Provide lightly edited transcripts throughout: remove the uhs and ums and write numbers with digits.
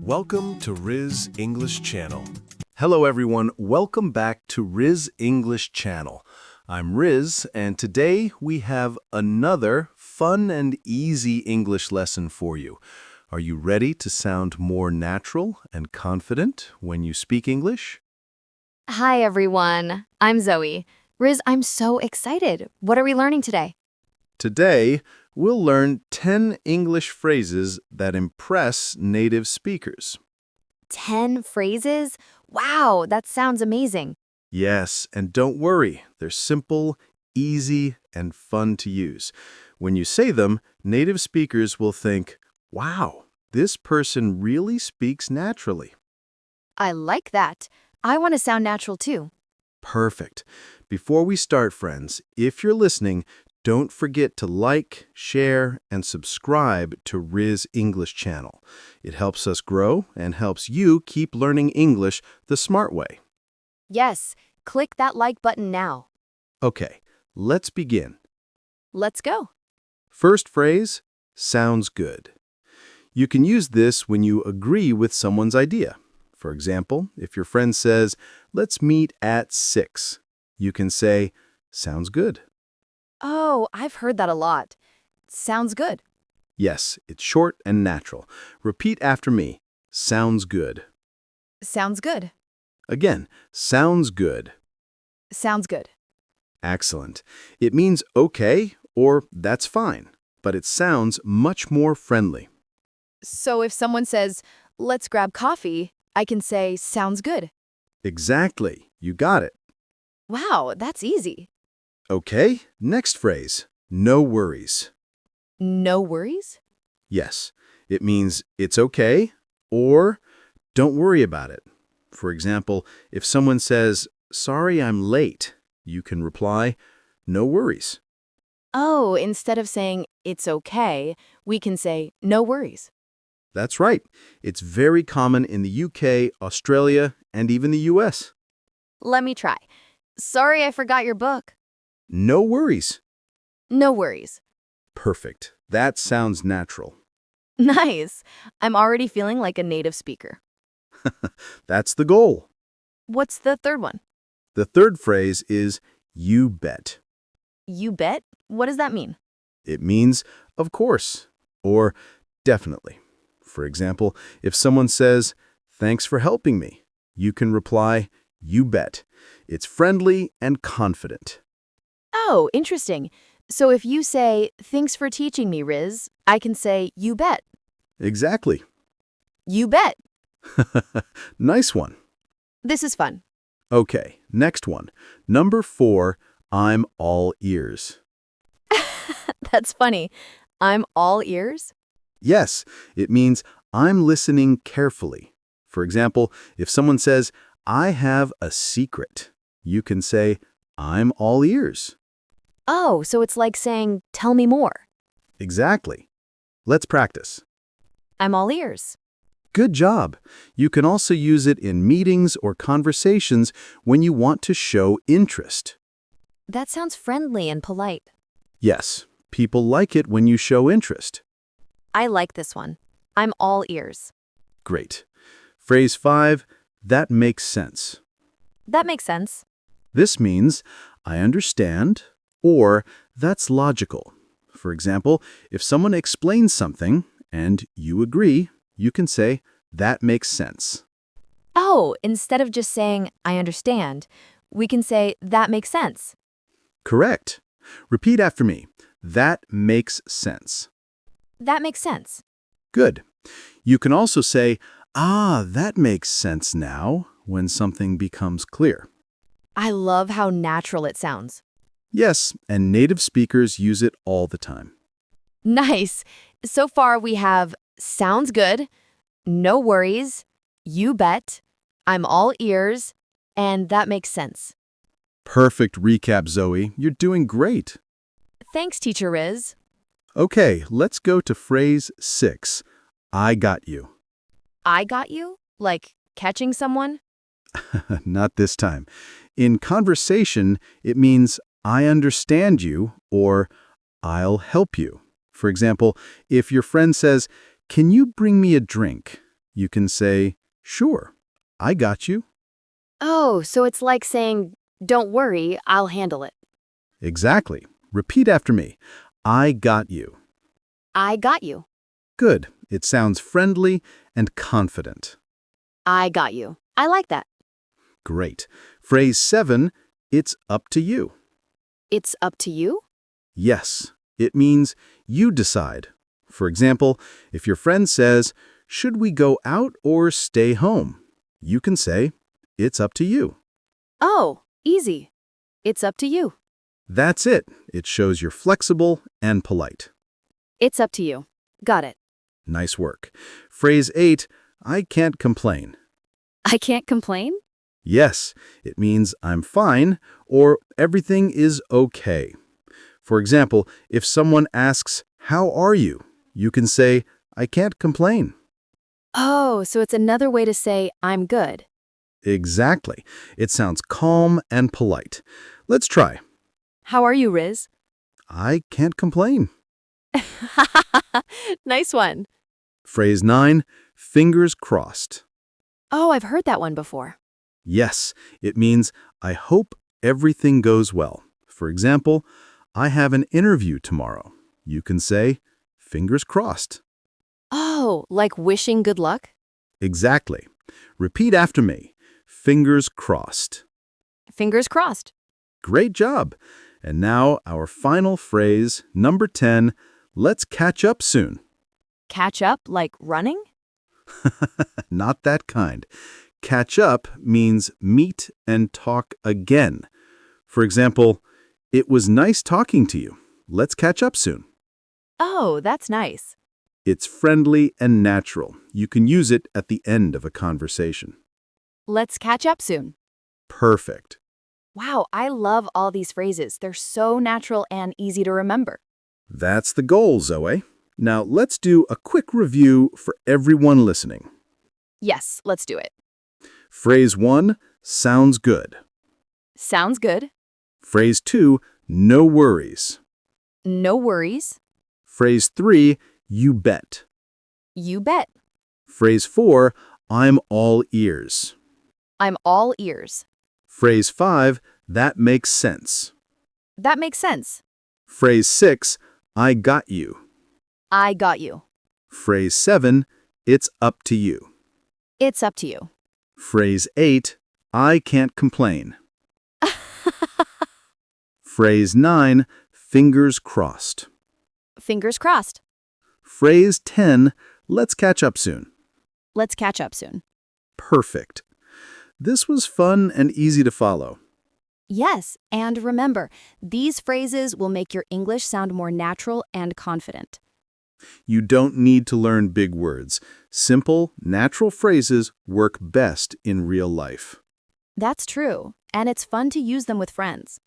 Welcome to Riz English Channel. Hello everyone, welcome back to Riz English Channel. I'm Riz, and today we have another fun and easy English lesson for you. Are you ready to sound more natural and confident when you speak English? Hi, everyone. I'm Zoe. Riz, I'm so excited. What are we learning today? Today, we'll learn 10 English phrases that impress native speakers. 10 phrases? Wow, that sounds amazing. Yes, and don't worry, they're simple, easy, and fun to use. When you say them, native speakers will think, wow, this person really speaks naturally. I like that. I want to sound natural too. Perfect. Before we start, friends, if you're listening, don't forget to like, share, and subscribe to Riz English Channel. It helps us grow and helps you keep learning English the smart way. Yes, click that like button now. Okay, let's begin. Let's go. First phrase, sounds good. You can use this when you agree with someone's idea. For example, if your friend says, let's meet at 6, you can say, sounds good. Oh, I've heard that a lot. Sounds good. Yes, it's short and natural. Repeat after me. Sounds good. Sounds good. Again, sounds good. Sounds good. Excellent. It means okay or that's fine, but it sounds much more friendly. So if someone says, let's grab coffee, I can say, sounds good. Exactly. You got it. Wow, that's easy. Okay, next phrase. No worries. No worries? Yes, it means it's okay or don't worry about it. For example, if someone says, sorry I'm late, you can reply, no worries. Oh, instead of saying, it's okay, we can say, no worries. That's right. It's very common in the UK, Australia, and even the US. Let me try. Sorry, I forgot your book. No worries. No worries. Perfect. That sounds natural. Nice. I'm already feeling like a native speaker. That's the goal. What's the third one? The third phrase is you bet. You bet? What does that mean? It means of course or definitely. For example, if someone says, thanks for helping me, you can reply, you bet. It's friendly and confident. Oh, interesting. So if you say, thanks for teaching me, Riz, I can say, you bet. Exactly. You bet. Nice one. This is fun. Okay, next one. Number 4, I'm all ears. That's funny. I'm all ears? Yes, it means I'm listening carefully. For example, if someone says, I have a secret, you can say, I'm all ears. Oh, so it's like saying, tell me more. Exactly. Let's practice. I'm all ears. Good job. You can also use it in meetings or conversations when you want to show interest. That sounds friendly and polite. Yes, people like it when you show interest. I like this one. I'm all ears. Great. Phrase 5, that makes sense. That makes sense. This means, I understand, or that's logical. For example, if someone explains something and you agree, you can say, that makes sense. Oh, instead of just saying, I understand, we can say, that makes sense. Correct. Repeat after me. That makes sense. That makes sense. Good. You can also say, that makes sense now, when something becomes clear. I love how natural it sounds. Yes, and native speakers use it all the time. Nice. So far we have sounds good, no worries, you bet, I'm all ears, and that makes sense. Perfect recap, Zoe. You're doing great. Thanks, Teacher Riz. Okay, let's go to phrase 6. I got you. I got you? Like catching someone? Not this time. In conversation, it means I understand you or I'll help you. For example, if your friend says, can you bring me a drink? you can say, "Sure, I got you." Oh, so it's like saying, don't worry, I'll handle it. Exactly. Repeat after me. I got you. I got you. Good. It sounds friendly and confident. I got you. I like that. Great. Phrase 7, it's up to you. It's up to you? Yes, it means you decide. For example, if your friend says, "Should we go out or stay home?" you can say, "It's up to you." Oh, easy. It's up to you. That's it. It shows you're flexible and polite. It's up to you. Got it. Nice work. Phrase 8, I can't complain. I can't complain? Yes, it means I'm fine or everything is okay. For example, if someone asks, "How are you?" you can say, "I can't complain." Oh, so it's another way to say, I'm good. Exactly. It sounds calm and polite. Let's try. How are you, Riz? I can't complain. Nice one. Phrase 9, fingers crossed. Oh, I've heard that one before. Yes, it means I hope everything goes well. For example, I have an interview tomorrow. You can say, fingers crossed. Oh, like wishing good luck? Exactly. Repeat after me. Fingers crossed. Fingers crossed. Great job. And now our final phrase, number 10, let's catch up soon. Catch up like running? Not that kind. Catch up means meet and talk again. For example, it was nice talking to you. Let's catch up soon. Oh, that's nice. It's friendly and natural. You can use it at the end of a conversation. Let's catch up soon. Perfect. Wow, I love all these phrases. They're so natural and easy to remember. That's the goal, Zoe. Now let's do a quick review for everyone listening. Yes, let's do it. Phrase 1, sounds good. Sounds good. Phrase 2, no worries. No worries. Phrase 3, you bet. You bet. Phrase 4, I'm all ears. I'm all ears. Phrase 5, that makes sense. That makes sense. Phrase 6, I got you. I got you. Phrase 7, it's up to you. It's up to you. Phrase 8, I can't complain. Phrase 9, fingers crossed. Fingers crossed. Phrase 10, let's catch up soon. Let's catch up soon. Perfect. This was fun and easy to follow. Yes, and remember, these phrases will make your English sound more natural and confident. You don't need to learn big words. Simple, natural phrases work best in real life. That's true, and it's fun to use them with friends.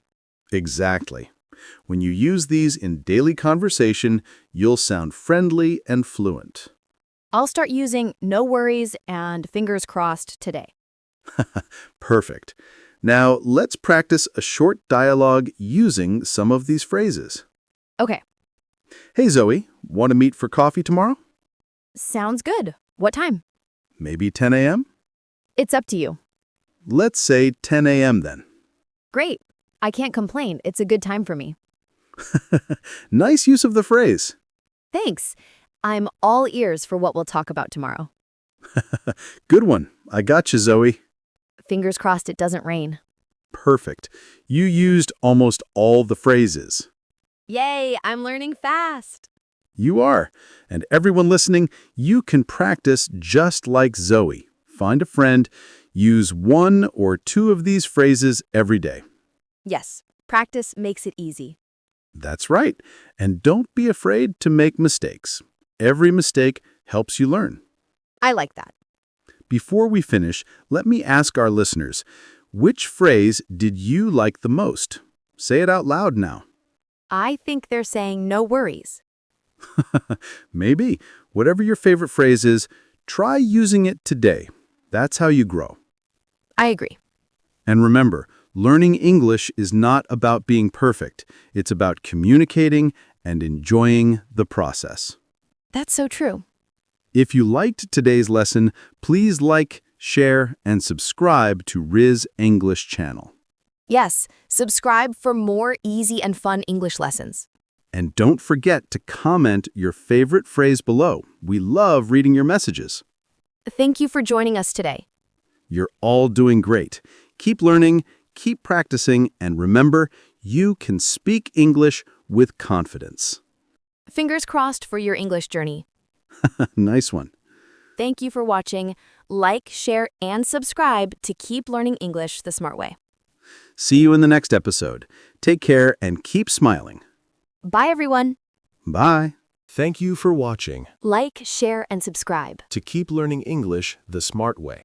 Exactly. When you use these in daily conversation, you'll sound friendly and fluent. I'll start using no worries and fingers crossed today. Perfect. Now, let's practice a short dialogue using some of these phrases. Okay, Hey, Zoe, want to meet for coffee tomorrow? sounds good. What time? Maybe 10 a.m.? It's up to you. Let's say 10 a.m. then. Great. I can't complain. It's a good time for me. Nice use of the phrase. Thanks. I'm all ears for what we'll talk about tomorrow. Good one. I got you, Zoe. Fingers crossed it doesn't rain. Perfect. You used almost all the phrases. Yay, I'm learning fast. You are. And everyone listening, you can practice just like Zoe. Find a friend, use 1 or 2 of these phrases every day. Yes, practice makes it easy. That's right. And don't be afraid to make mistakes. Every mistake helps you learn. I like that. Before we finish, let me ask our listeners, which phrase did you like the most? Say it out loud now. I think they're saying no worries. Maybe. Whatever your favorite phrase is, try using it today. That's how you grow. I agree. And remember, learning English is not about being perfect. It's about communicating and enjoying the process. That's so true. If you liked today's lesson, please like, share, and subscribe to Riz English Channel. Yes, subscribe for more easy and fun English lessons. And don't forget to comment your favorite phrase below. We love reading your messages. Thank you for joining us today. You're all doing great. Keep learning, keep practicing, and remember, you can speak English with confidence. Fingers crossed for your English journey. Nice one. Thank you for watching. Like, share, and subscribe to keep learning English the smart way. See you in the next episode. Take care and keep smiling. Bye, everyone. Bye. Thank you for watching. Like, share, and subscribe. To keep learning English the smart way.